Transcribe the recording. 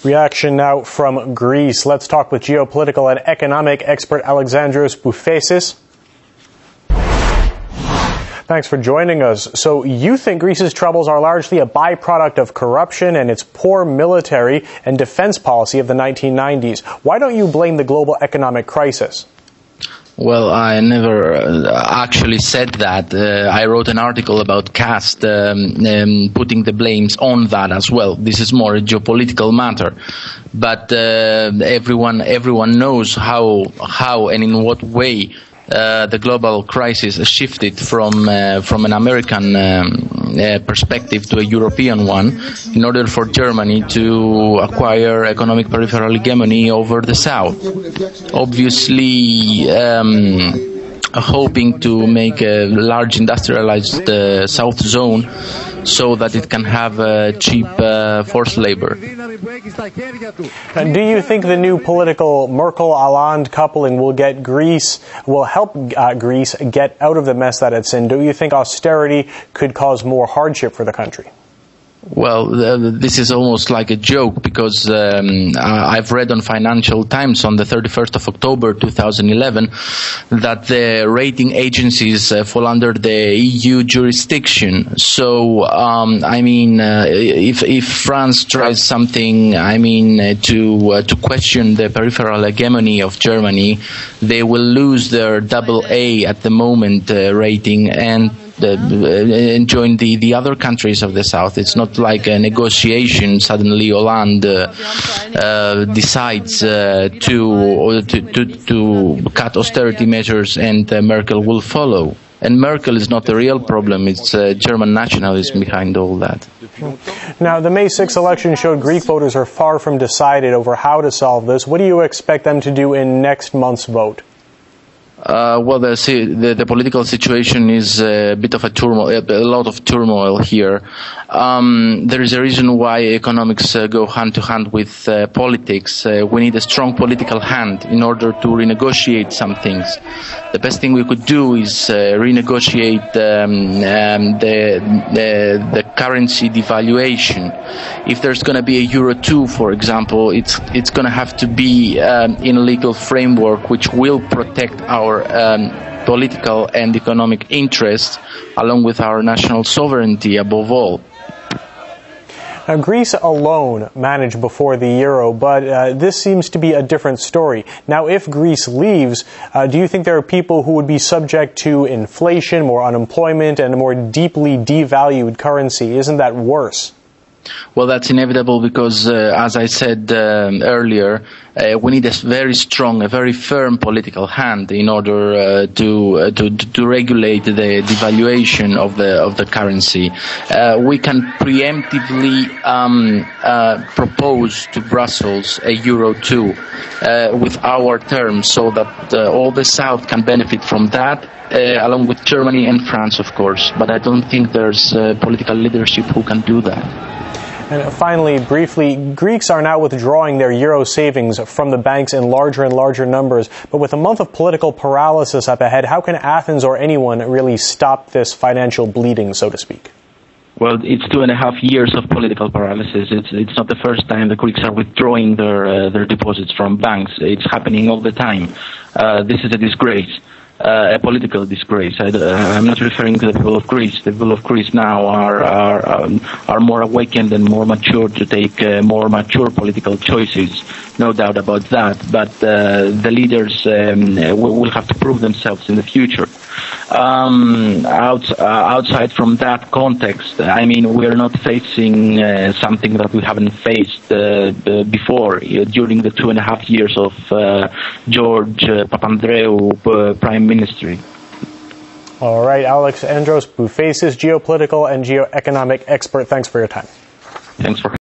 Reaction now from Greece. Let's talk with geopolitical and economic expert Alexandros Boufesis. Thanks for joining us. So you think Greece's troubles are largely a byproduct of corruption and its poor military and defense policy of the 1990s. Why don't you blame the global economic crisis? Well, I never actually said that. I wrote an article about CAST putting the blames on that as well. This is more a geopolitical matter. But everyone knows how and in what way the global crisis shifted from an American perspective to a European one in order for Germany to acquire economic peripheral hegemony over the South. Obviously, hoping to make a large industrialized South zone so that it can have cheap forced labor. Do you think the new political Merkel-Hollande coupling will help Greece get out of the mess that it's in? Do you think austerity could cause more hardship for the country? Well, this is almost like a joke because I've read on Financial Times on the 31st of October 2011 that the rating agencies fall under the EU jurisdiction. So, if France tries something, to question the peripheral hegemony of Germany, they will lose their AA at the moment rating and join the other countries of the South. It's not like a negotiation. Suddenly, Hollande decides to cut austerity measures, and Merkel will follow. And Merkel is not the real problem. It's German nationalism behind all that. Now, the May 6th election showed Greek voters are far from decided over how to solve this. What do you expect them to do in next month's vote? Well, the political situation is a bit of a lot of turmoil here. There is a reason why economics go hand to hand with politics. We need a strong political hand in order to renegotiate some things. The best thing we could do is renegotiate the currency devaluation. If there's going to be a Euro 2, for example, it's going to have to be in a legal framework which will protect our political and economic interests, along with our national sovereignty above all. Now, Greece alone managed before the euro, but this seems to be a different story. Now, if Greece leaves, do you think there are people who would be subject to inflation, more unemployment, and a more deeply devalued currency? Isn't that worse? Well, that's inevitable because, as I said earlier, we need a very strong, a very firm political hand in order to regulate the devaluation of the currency. We can preemptively propose to Brussels a Euro 2 with our terms, so that all the South can benefit from that. Along with Germany and France, of course. But I don't think there's political leadership who can do that. And finally, briefly, Greeks are now withdrawing their euro savings from the banks in larger and larger numbers. But with a month of political paralysis up ahead, how can Athens or anyone really stop this financial bleeding, so to speak? Well, it's 2.5 years of political paralysis. It's not the first time the Greeks are withdrawing their deposits from banks. It's happening all the time. This is a disgrace. A political disgrace. I'm not referring to the people of Greece. The people of Greece now are more awakened and more mature to take more mature political choices. No doubt about that. But the leaders will have to prove themselves in the future. Outside from that context, we're not facing something that we haven't faced before during the 2.5 years of George Papandreou Prime Ministry. All right, Alexandros Boufesis, geopolitical and geoeconomic expert. Thanks for your time. Thanks for